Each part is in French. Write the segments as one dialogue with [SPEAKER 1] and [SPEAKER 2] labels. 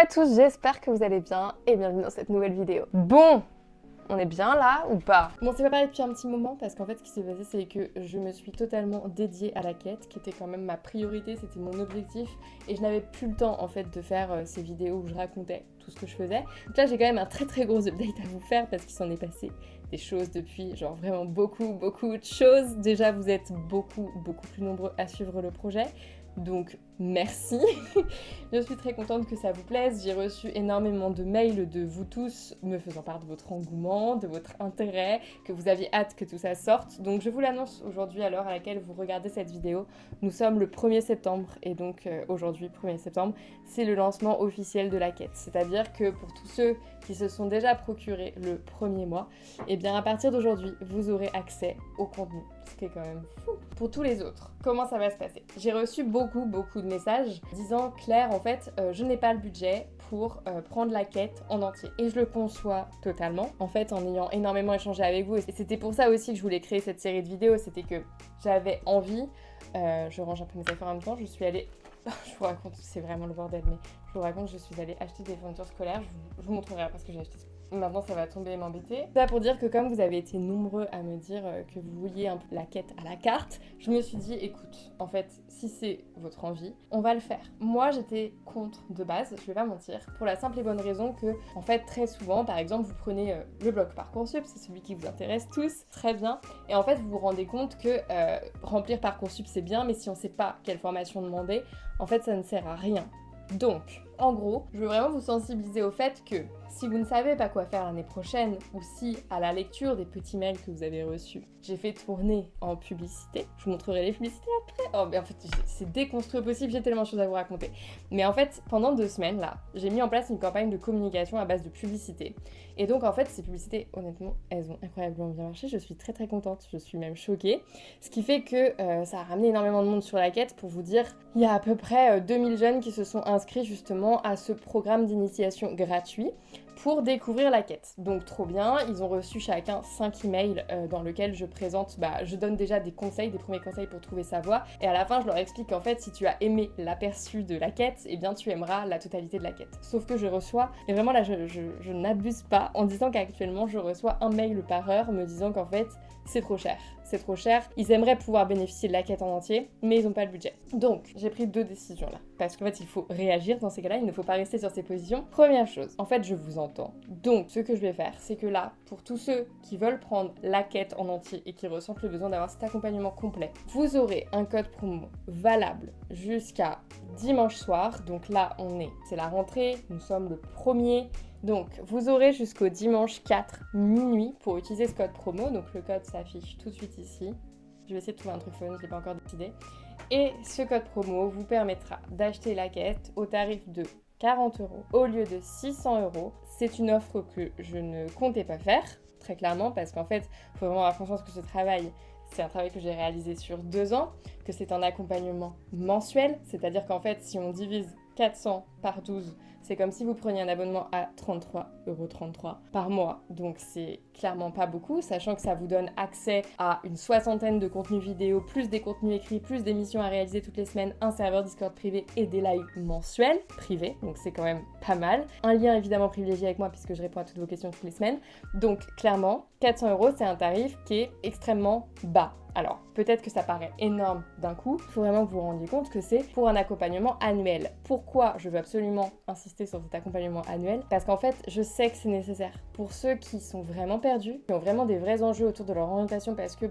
[SPEAKER 1] à tous, j'espère que vous allez bien et bienvenue dans cette nouvelle vidéo. Bon, on est bien là ou pas? Bon, c'est pas pareil depuis un petit moment parce qu'en fait ce qui s'est passé c'est que je me suis totalement dédiée à la quête qui était quand même ma priorité, c'était mon objectif et je n'avais plus le temps en fait de faire ces vidéos où je racontais tout ce que je faisais. Donc là j'ai quand même un très gros update à vous faire parce qu'il s'en est passé des choses depuis, genre vraiment beaucoup de choses. Déjà vous êtes beaucoup plus nombreux à suivre le projet. Donc merci, je suis très contente que ça vous plaise, j'ai reçu énormément de mails de vous tous me faisant part de votre engouement, de votre intérêt, que vous aviez hâte que tout ça sorte. Donc je vous l'annonce aujourd'hui à l'heure à laquelle vous regardez cette vidéo, nous sommes le 1er septembre et donc aujourd'hui 1er septembre, c'est le lancement officiel de la quête. C'est-à-dire que pour tous ceux qui se sont déjà procurés le premier mois, et bien à partir d'aujourd'hui vous aurez accès au contenu, ce qui est quand même fou. Pour tous les autres, comment ça va se passer? J'ai reçu beaucoup de messages disant Claire en fait je n'ai pas le budget pour prendre la quête en entier et je le conçois totalement en fait en ayant énormément échangé avec vous et c'était pour ça aussi que je voulais créer cette série de vidéos, c'était que j'avais envie, je range un peu mes affaires en même temps, je suis allée je vous raconte, c'est vraiment le bordel, mais je vous raconte, je suis allée acheter des fournitures scolaires, je vous montrerai parce que j'ai acheté. Maintenant ça va tomber et m'embêter. Ça pour dire que comme vous avez été nombreux à me dire que vous vouliez un peu la quête à la carte, je me suis dit écoute, en fait si c'est votre envie, on va le faire. Moi j'étais contre de base, je vais pas mentir, pour la simple et bonne raison que en fait très souvent, par exemple vous prenez le bloc Parcoursup, c'est celui qui vous intéresse tous, très bien, et en fait vous vous rendez compte que remplir Parcoursup c'est bien, mais si on sait pas quelle formation demander, en fait ça ne sert à rien. Donc, en gros, je veux vraiment vous sensibiliser au fait que si vous ne savez pas quoi faire l'année prochaine ou si à la lecture des petits mails que vous avez reçus, j'ai fait tourner en publicité, je vous montrerai les publicités après. Oh, mais en fait, c'est déconstruit au possible, j'ai tellement de choses à vous raconter. Mais en fait, pendant 2 semaines, là, j'ai mis en place une campagne de communication à base de publicité. Et donc, en fait, ces publicités, honnêtement, elles ont incroyablement bien marché. Je suis très contente, je suis même choquée. Ce qui fait que ça a ramené énormément de monde sur la quête. Pour vous dire, il y a à peu près 2000 jeunes qui se sont inscrits justement à ce programme d'initiation gratuit pour découvrir la quête. Donc trop bien, ils ont reçu chacun 5 emails dans lesquels je présente, je donne déjà des conseils, des premiers conseils pour trouver sa voie, et à la fin je leur explique qu'en fait si tu as aimé l'aperçu de la quête, eh bien tu aimeras la totalité de la quête. Sauf que je reçois, et vraiment là je n'abuse pas en disant qu'actuellement je reçois un mail par heure me disant qu'en fait c'est trop cher. C'est trop cher, ils aimeraient pouvoir bénéficier de la quête en entier, mais ils n'ont pas le budget. Donc, j'ai pris 2 décisions là, parce qu'en fait, il faut réagir dans ces cas-là, il ne faut pas rester sur ces positions. Première chose, en fait, je vous entends. Donc, ce que je vais faire, c'est que là, pour tous ceux qui veulent prendre la quête en entier et qui ressentent le besoin d'avoir cet accompagnement complet, vous aurez un code promo valable jusqu'à dimanche soir. Donc là, c'est la rentrée, nous sommes le 1er. Donc, vous aurez jusqu'au dimanche 4 minuit pour utiliser ce code promo. Donc, le code s'affiche tout de suite ici. Je vais essayer de trouver un truc fun, je ne l'ai pas encore décidé. Et ce code promo vous permettra d'acheter la quête au tarif de 40 € au lieu de 600 €. C'est une offre que je ne comptais pas faire, très clairement, parce qu'en fait, il faut vraiment avoir conscience que ce travail, c'est un travail que j'ai réalisé sur 2 ans, que c'est un accompagnement mensuel, c'est-à-dire qu'en fait, si on divise 400 par 12, c'est comme si vous preniez un abonnement à 33,33 € par mois. Donc c'est clairement pas beaucoup, sachant que ça vous donne accès à une 60aine de contenus vidéo, plus des contenus écrits, plus des missions à réaliser toutes les semaines, un serveur Discord privé et des lives mensuels privés. Donc c'est quand même pas mal. Un lien évidemment privilégié avec moi puisque je réponds à toutes vos questions toutes les semaines. Donc clairement, 400 €, c'est un tarif qui est extrêmement bas. Alors, peut-être que ça paraît énorme d'un coup, il faut vraiment que vous vous rendiez compte que c'est pour un accompagnement annuel. Pourquoi je veux absolument insister sur cet accompagnement annuel? Parce qu'en fait, je sais que c'est nécessaire. Pour ceux qui sont vraiment perdus, qui ont vraiment des vrais enjeux autour de leur orientation parce que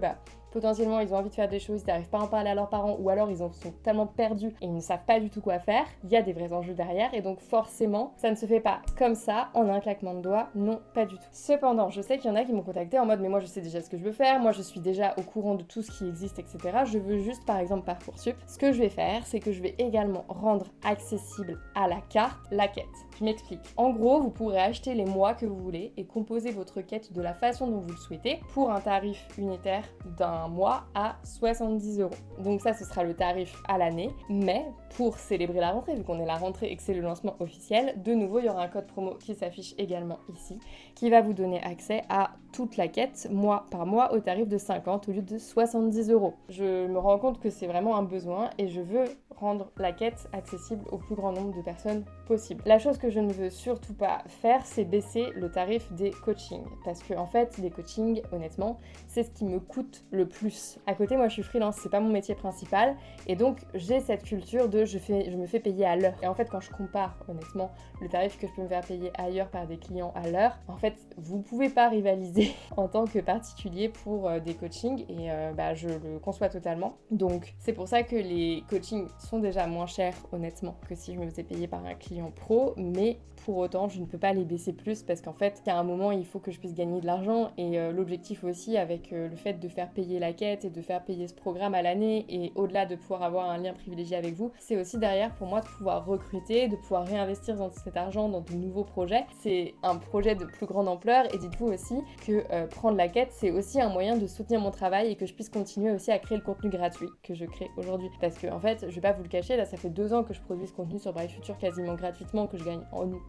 [SPEAKER 1] potentiellement ils ont envie de faire des choses, ils n'arrivent pas à en parler à leurs parents ou alors ils sont tellement perdus et ils ne savent pas du tout quoi faire, il y a des vrais enjeux derrière et donc forcément ça ne se fait pas comme ça en un claquement de doigts, non pas du tout. Cependant, je sais qu'il y en a qui m'ont contacté en mode mais moi je sais déjà ce que je veux faire, moi je suis déjà au courant de tout ce qui existe, etc. Je veux juste par exemple Parcoursup. Ce que je vais faire, c'est que je vais également rendre accessible à la carte la quête. Je m'explique. En gros, vous pourrez acheter les mois que vous voulez et composer votre quête de la façon dont vous le souhaitez pour un tarif unitaire d'un mois à 70 €. Donc ça, ce sera le tarif à l'année. Mais pour célébrer la rentrée, vu qu'on est la rentrée et que c'est le lancement officiel, de nouveau, il y aura un code promo qui s'affiche également ici, qui va vous donner accès à toute la quête, mois par mois, au tarif de 50 au lieu de 70 euros. Je me rends compte que c'est vraiment un besoin et je veux rendre la quête accessible au plus grand nombre de personnes possible. La chose que je ne veux surtout pas faire, c'est baisser le tarif des coachings. Parce que en fait, les coachings, honnêtement, c'est ce qui me coûte le plus. À côté, moi je suis freelance, c'est pas mon métier principal. Et donc j'ai cette culture de je me fais payer à l'heure. Et en fait, quand je compare honnêtement le tarif que je peux me faire payer ailleurs par des clients à l'heure, en fait, vous pouvez pas rivaliser en tant que particulier pour des coachings et je le conçois totalement. Donc c'est pour ça que les coachings sont déjà moins chers honnêtement que si je me faisais payer par un client pro, mais pour autant je ne peux pas les baisser plus parce qu'en fait, à un moment il faut que je puisse gagner de l'argent et l'objectif aussi avec le fait de faire payer la quête et de faire payer ce programme à l'année et au-delà de pouvoir avoir un lien privilégié avec vous, c'est aussi derrière pour moi de pouvoir recruter, de pouvoir réinvestir dans cet argent dans de nouveaux projets. C'est un projet de plus grande ampleur et dites-vous aussi que prendre la quête c'est aussi un moyen de soutenir mon travail et que je puisse continuer aussi à créer le contenu gratuit que je crée aujourd'hui. Parce que en fait, je vais pas vous le cacher, là ça fait 2 ans que je produis ce contenu sur Brave Future quasiment gratuitement, que je gagne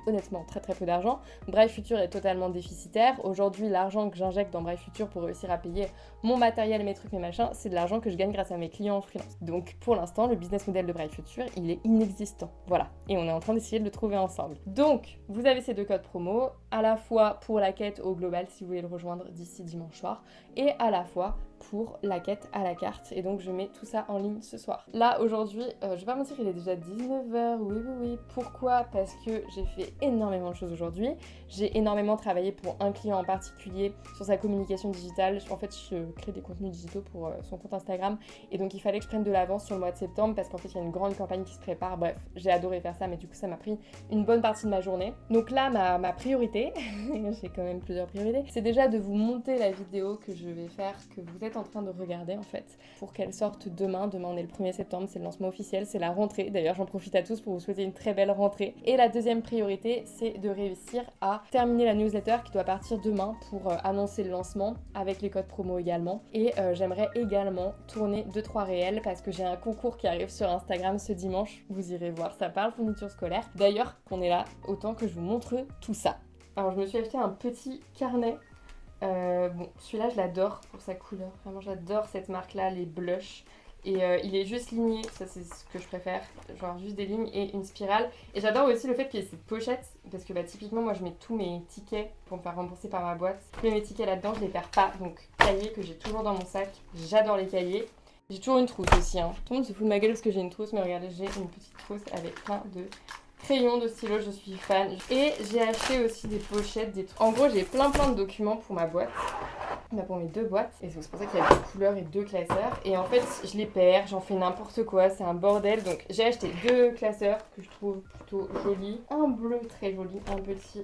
[SPEAKER 1] honnêtement très très peu d'argent. Brave Future est totalement déficitaire. Aujourd'hui, l'argent que j'injecte dans Brave Future pour réussir à payer mon matériel, mes trucs, mes machins, c'est de l'argent que je gagne grâce à mes clients en freelance. Donc pour l'instant, le business model de Brave Future, il est inexistant. Voilà. Et on est en train d'essayer de le trouver ensemble. Donc, vous avez ces 2 codes promo, à la fois pour la quête au global si vous voulez le rejoindre d'ici dimanche soir, et à la fois pour la quête à la carte. Et donc je mets tout ça en ligne ce soir. Là aujourd'hui, je vais pas mentir, il est déjà 19h, oui. Pourquoi ? Parce que j'ai fait énormément de choses aujourd'hui. J'ai énormément travaillé pour un client en particulier sur sa communication digitale. En fait, je crée des contenus digitaux pour son compte Instagram. Et donc il fallait que je prenne de l'avance sur le mois de septembre parce qu'en fait il y a une grande campagne qui se prépare. Bref, j'ai adoré faire ça, mais du coup ça m'a pris une bonne partie de ma journée. Donc là, ma priorité, j'ai quand même plusieurs priorités, c'est déjà de vous monter la vidéo que je vais faire, que vous êtes en train de regarder en fait, pour qu'elle sorte demain. Demain on est le 1er septembre, c'est le lancement officiel, c'est la rentrée. D'ailleurs j'en profite à tous pour vous souhaiter une très belle rentrée. Et la deuxième priorité, c'est de réussir à terminer la newsletter qui doit partir demain pour annoncer le lancement avec les codes promo également. Et j'aimerais également tourner 2-3 réels parce que j'ai un concours qui arrive sur Instagram ce dimanche. Vous irez voir, ça parle fourniture scolaire. D'ailleurs, qu'on est là, autant que je vous montre tout ça. Alors je me suis acheté un petit carnet. Celui-là je l'adore pour sa couleur, vraiment j'adore cette marque là, les blushs, et il est juste ligné, ça c'est ce que je préfère, genre juste des lignes et une spirale. Et j'adore aussi le fait qu'il y ait cette pochette, parce que typiquement moi je mets tous mes tickets pour me faire rembourser par ma boîte, tous mes tickets là-dedans je les perds pas, donc cahier que j'ai toujours dans mon sac, j'adore les cahiers. J'ai toujours une trousse aussi, hein. Tout le monde se fout de ma gueule parce que j'ai une trousse, mais regardez, j'ai une petite trousse avec plein de crayons, de stylos, je suis fan. Et j'ai acheté aussi des pochettes, des trucs. En gros, j'ai plein de documents pour ma boîte. Pour mes 2 boîtes. Et c'est pour ça qu'il y a 2 couleurs et 2 classeurs. Et en fait, je les perds, j'en fais n'importe quoi, c'est un bordel. Donc j'ai acheté 2 classeurs que je trouve plutôt jolis. Un bleu très joli, un petit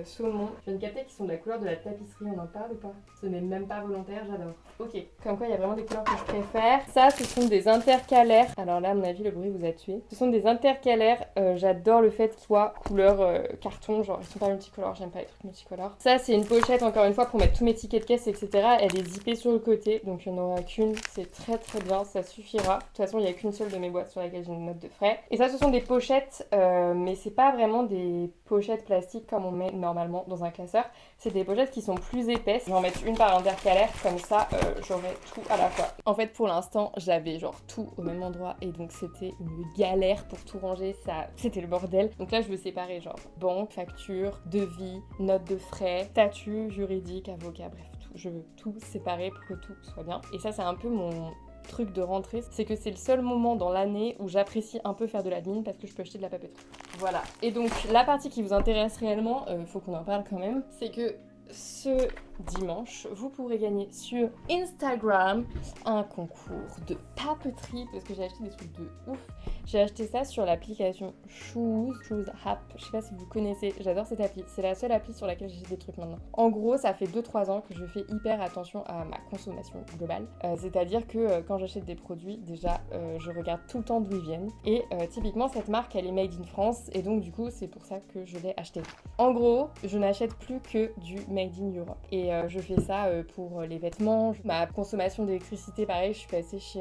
[SPEAKER 1] saumon. Je viens de capter qu'ils sont de la couleur de la tapisserie, on en parle ou pas ? Ce n'est même pas volontaire, j'adore. Ok, comme quoi il y a vraiment des couleurs que je préfère. Ça, ce sont des intercalaires. Alors là, à mon avis, le bruit vous a tué. Ce sont des intercalaires. J'adore le fait qu'ils soient couleur carton, genre ils sont pas multicolores, j'aime pas les trucs multicolores. Ça, c'est une pochette, encore une fois, pour mettre tous mes tickets de caisse, etc. Elle est zippée sur le côté, donc il n'y en aura qu'une. C'est très très bien, ça suffira. De toute façon, il n'y a qu'une seule de mes boîtes sur laquelle j'ai une note de frais. Et ça, ce sont des pochettes, mais c'est pas vraiment des pochettes plastiques comme on met normalement dans un classeur. C'est des pochettes qui sont plus épaisses. Je vais en mettre une par intercalaire, comme ça, j'aurai tout à la fois. En fait, pour l'instant, j'avais genre tout au même endroit et donc c'était une galère pour tout ranger. Ça, c'était le bordel. Donc là, je veux séparer genre banque, facture, devis, note de frais, statut juridique, avocat, bref. Je veux tout séparer pour que tout soit bien. Et ça, c'est un peu mon truc de rentrée. C'est que c'est le seul moment dans l'année où j'apprécie un peu faire de l'admin parce que je peux acheter de la papeterie. Voilà. Et donc, la partie qui vous intéresse réellement, faut qu'on en parle quand même, c'est que ce dimanche, vous pourrez gagner sur Instagram un concours de papeterie parce que j'ai acheté des trucs de ouf. J'ai acheté ça sur l'application Choose App. Je sais pas si vous connaissez, j'adore cette appli. C'est la seule appli sur laquelle j'ai des trucs maintenant. En gros, ça fait 2-3 ans que je fais hyper attention à ma consommation globale. C'est-à-dire que quand j'achète des produits, déjà, je regarde tout le temps d'où ils viennent. Et typiquement, cette marque, elle est made in France. Et donc, du coup, c'est pour ça que je l'ai acheté. En gros, je n'achète plus que du made in Europe. Et
[SPEAKER 2] Et je fais ça pour les vêtements. Ma consommation d'électricité, pareil, je suis passée chez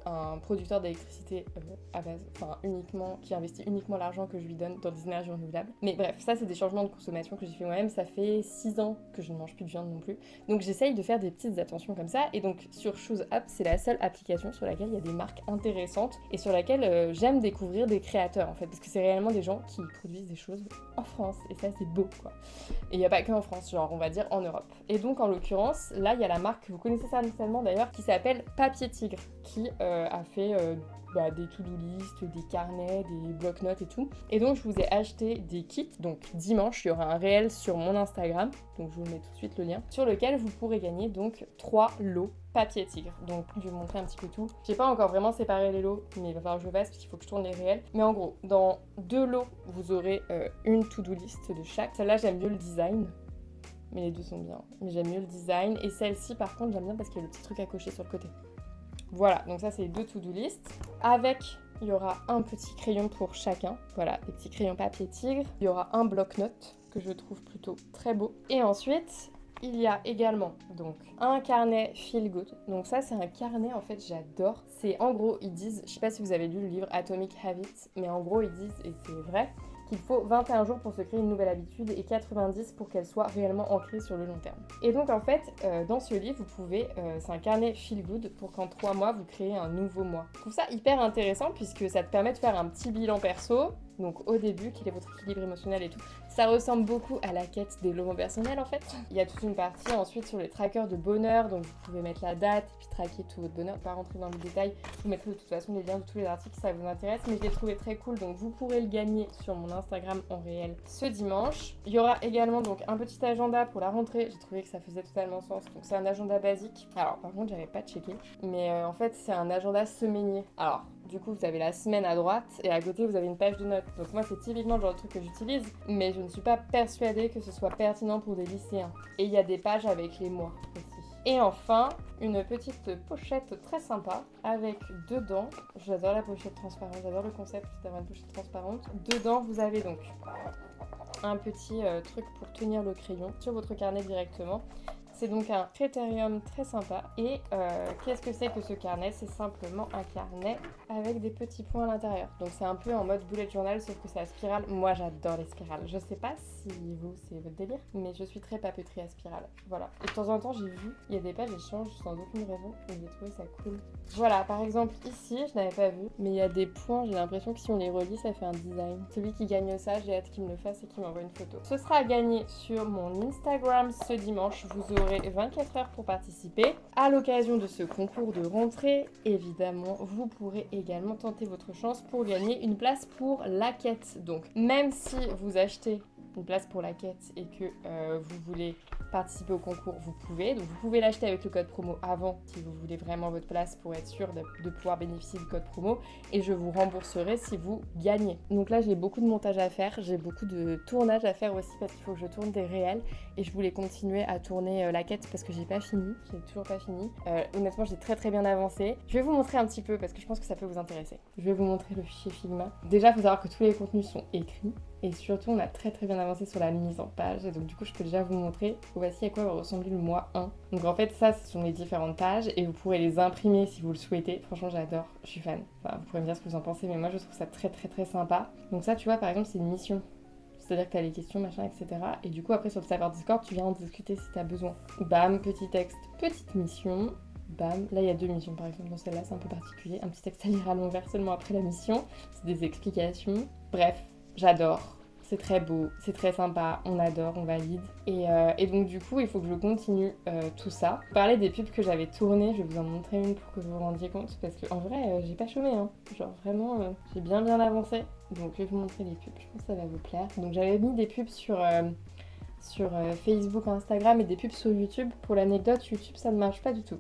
[SPEAKER 2] un producteur d'électricité à base, uniquement, qui investit uniquement l'argent que je lui donne dans des énergies renouvelables. Mais bref, ça c'est des changements de consommation que j'ai fait moi-même. Ça fait 6 ans que je ne mange plus de viande non plus. Donc j'essaye de faire des petites attentions comme ça. Et donc sur Choose Up, c'est la seule application sur laquelle il y a des marques intéressantes et sur laquelle j'aime découvrir des créateurs en fait. Parce que c'est réellement des gens qui produisent des choses en France. Et ça c'est beau quoi. Et il n'y a pas que en France, genre on va dire en Europe. Et donc en l'occurrence, là il y a la marque, vous connaissez ça certainement d'ailleurs, qui s'appelle Papier Tigre, qui a fait des to-do list, des carnets, des bloc-notes et tout. Et donc je vous ai acheté des kits, donc dimanche il y aura un réel sur mon Instagram, donc je vous mets tout de suite le lien, sur lequel vous pourrez gagner donc 3 lots Papier Tigre. Donc je vais vous montrer un petit peu tout. J'ai pas encore vraiment séparé les lots, mais il va falloir que je fasse parce qu'il faut que je tourne les réels. Mais en gros, dans 2 lots, vous aurez une to-do list de chaque. Celle-là j'aime mieux le design, mais les deux sont bien. Mais j'aime mieux le design. Et celle-ci par contre j'aime bien parce qu'il y a le petit truc à cocher sur le côté. Voilà, donc ça c'est les 2 to-do list. Avec, il y aura un petit crayon pour chacun. Voilà, des petits crayons Papier Tigre. Il y aura un bloc-notes que je trouve plutôt très beau. Et ensuite, il y a également donc un carnet Feel Good. Donc ça c'est un carnet en fait j'adore. C'est en gros ils disent, je sais pas si vous avez lu le livre Atomic Habits, mais en gros ils disent, et c'est vrai, qu'il faut 21 jours pour se créer une nouvelle habitude et 90 pour qu'elle soit réellement ancrée sur le long terme. Et donc en fait, dans ce livre, vous pouvez, c'est un carnet feel good pour qu'en 3 mois, vous créez un nouveau mois. Je trouve ça hyper intéressant puisque ça te permet de faire un petit bilan perso, donc au début, quel est votre équilibre émotionnel et tout. Ça ressemble beaucoup à la quête des développement personnel en fait. Il y a toute une partie ensuite sur les trackers de bonheur, donc vous pouvez mettre la date et puis traquer tout votre bonheur. Pas rentrer dans le détail, je vous mettrai de toute façon les liens de tous les articles si ça vous intéresse, mais je l'ai trouvé très cool, donc vous pourrez le gagner sur mon Instagram en réel ce dimanche. Il y aura également donc un petit agenda pour la rentrée, j'ai trouvé que ça faisait totalement sens, donc c'est un agenda basique. Alors par contre j'avais pas checké, mais en fait c'est un agenda semainier. Alors du coup, vous avez la semaine à droite et à côté, vous avez une page de notes. Donc moi, c'est typiquement le genre de truc que j'utilise, mais je ne suis pas persuadée que ce soit pertinent pour des lycéens. Et il y a des pages avec les mois aussi. Et enfin, une petite pochette très sympa avec dedans, j'adore la pochette transparente, j'adore le concept d'avoir une pochette transparente. Dedans, vous avez donc un petit truc pour tenir le crayon sur votre carnet directement. C'est donc un critérium très sympa. Et qu'est-ce que c'est que ce carnet? C'est simplement un carnet avec des petits points à l'intérieur. Donc c'est un peu en mode bullet journal, sauf que c'est à spirale. Moi j'adore les spirales. Je sais pas si vous c'est votre délire, mais je suis très papeterie à spirale. Voilà. Et de temps en temps j'ai vu, il y a des pages échanges sans aucune raison. Et j'ai trouvé ça cool. Voilà, par exemple ici, je n'avais pas vu, mais il y a des points, j'ai l'impression que si on les relie, ça fait un design. Celui qui gagne ça, j'ai hâte qu'il me le fasse et qu'il m'envoie une photo. Ce sera à gagner sur mon Instagram ce dimanche. Vous aurez 24 heures pour participer. À l'occasion de ce concours de rentrée, évidemment, vous pourrez également tenter votre chance pour gagner une place pour la quête. Donc, même si vous achetez une place pour la quête et que vous voulez participer au concours, vous pouvez. Donc vous pouvez l'acheter avec le code promo avant si vous voulez vraiment votre place pour être sûr de pouvoir bénéficier du code promo, et je vous rembourserai si vous gagnez. Donc là j'ai beaucoup de montage à faire, j'ai beaucoup de tournage à faire aussi parce qu'il faut que je tourne des réels et je voulais continuer à tourner la quête parce que j'ai toujours pas fini. Honnêtement j'ai très bien avancé. Je vais vous montrer un petit peu parce que je pense que ça peut vous intéresser. Je vais vous montrer le fichier Figma. Déjà il faut savoir que tous les contenus sont écrits. Et surtout, on a très bien avancé sur la mise en page. Et donc, du coup, je peux déjà vous montrer. Voici à quoi va ressembler le mois 1. Donc, en fait, ça, ce sont les différentes pages. Et vous pourrez les imprimer si vous le souhaitez. Franchement, j'adore. Je suis fan. Enfin, vous pourrez me dire ce que vous en pensez. Mais moi, je trouve ça très sympa. Donc, ça, tu vois, par exemple, c'est une mission. C'est-à-dire que tu as les questions, machin, etc. Et du coup, après, sur le serveur Discord, tu viens en discuter si tu as besoin. Bam, petit texte, petite mission. Bam, là il y a 2 missions par exemple, dans celle-là c'est un peu particulier, un petit texte à lire à l'envers seulement après la mission, c'est des explications, bref, j'adore, c'est très beau, c'est très sympa, on adore, on valide, et donc du coup il faut que je continue tout ça. Parler des pubs que j'avais tournées, je vais vous en montrer une pour que vous vous rendiez compte, parce qu'en vrai j'ai pas chômé, hein. Genre vraiment j'ai bien avancé, donc je vais vous montrer les pubs, je pense que ça va vous plaire. Donc j'avais mis des pubs sur Facebook, Instagram et des pubs sur YouTube. Pour l'anecdote, YouTube ça ne marche pas du tout.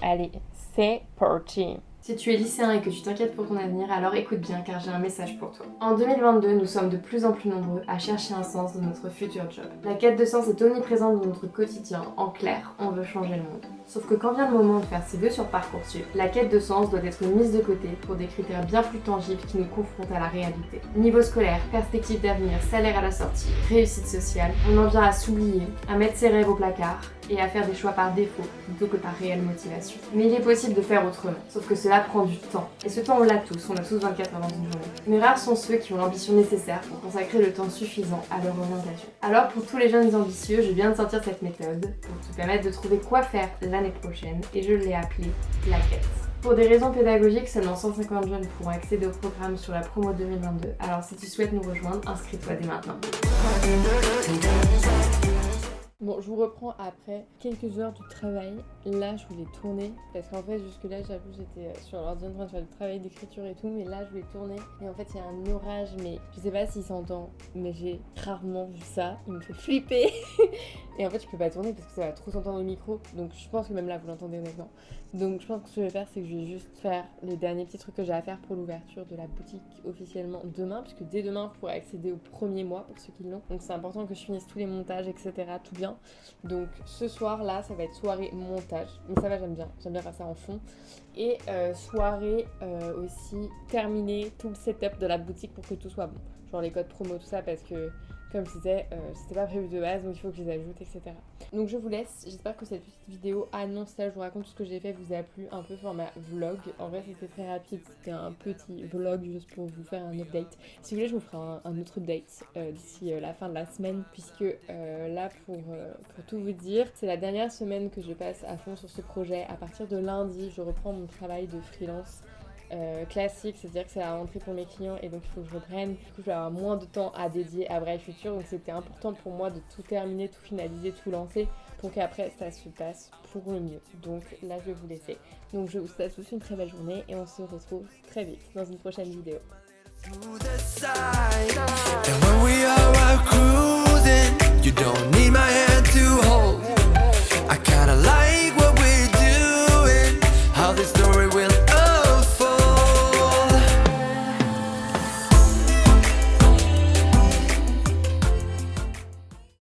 [SPEAKER 2] Allez, c'est parti.
[SPEAKER 1] Si tu es lycéen et que tu t'inquiètes pour ton avenir, alors écoute bien car j'ai un message pour toi. En 2022, nous sommes de plus en plus nombreux à chercher un sens dans notre futur job. La quête de sens est omniprésente dans notre quotidien. En clair, on veut changer le monde. Sauf que quand vient le moment de faire ses vœux sur Parcoursup, la quête de sens doit être mise de côté pour des critères bien plus tangibles qui nous confrontent à la réalité. Niveau scolaire, perspective d'avenir, salaire à la sortie, réussite sociale, on en vient à s'oublier, à mettre ses rêves au placard et à faire des choix par défaut plutôt que par réelle motivation. Mais il est possible de faire autrement, sauf que cela prend du temps. Et ce temps on l'a tous, on a tous 24 heures dans une journée. Mais rares sont ceux qui ont l'ambition nécessaire pour consacrer le temps suffisant à leur orientation. Alors pour tous les jeunes ambitieux, je viens de sortir cette méthode pour te permettre de trouver quoi faire l'année prochaine et je l'ai appelée la quête. Pour des raisons pédagogiques, seulement 150 jeunes pourront accéder au programme sur la promo 2022. Alors si tu souhaites nous rejoindre, inscris-toi dès maintenant.
[SPEAKER 2] Bon, je vous reprends après quelques heures de travail. Là, je voulais tourner parce qu'en fait, jusque-là, j'avoue, j'étais sur l'ordi en train de faire le travail d'écriture et tout, mais là, je voulais tourner. Et en fait, il y a un orage, mais je sais pas s'il s'entend, mais j'ai rarement vu ça. Il me fait flipper. Et en fait, je peux pas tourner parce que ça va trop s'entendre au micro. Donc, je pense que même là, vous l'entendez honnêtement. Donc, je pense que ce que je vais faire, c'est que je vais juste faire les derniers petits trucs que j'ai à faire pour l'ouverture de la boutique officiellement demain, puisque dès demain, vous pourrez accéder au premier mois pour ceux qui l'ont. Donc, c'est important que je finisse tous les montages, etc., tout bien. Donc, ce soir-là, ça va être soirée montage. Mais ça va, j'aime bien faire ça en fond. Et soirée aussi, terminer tout le setup de la boutique pour que tout soit bon. Genre les codes promo, tout ça, parce que comme je disais, c'était pas prévu de base, donc il faut que je les ajoute, etc. Donc je vous laisse, j'espère que cette petite vidéo annonce là, je vous raconte tout ce que j'ai fait, vous a plu, un peu format vlog. En vrai c'était très rapide, c'était un petit vlog juste pour vous faire un update. Si vous voulez, je vous ferai un autre update d'ici la fin de la semaine, puisque là, pour tout vous dire, c'est la dernière semaine que je passe à fond sur ce projet. À partir de lundi, je reprends mon travail de freelance. Classique, c'est-à-dire que c'est la rentrée pour mes clients et donc il faut que je reprenne. Du coup, je vais avoir moins de temps à dédier à Bright Future, donc c'était important pour moi de tout terminer, tout finaliser, tout lancer pour qu'après ça se passe pour le mieux. Donc là, je vais vous laisser. Donc je vous souhaite tous une très belle journée et on se retrouve très vite dans une prochaine vidéo. You don't need my hand to hold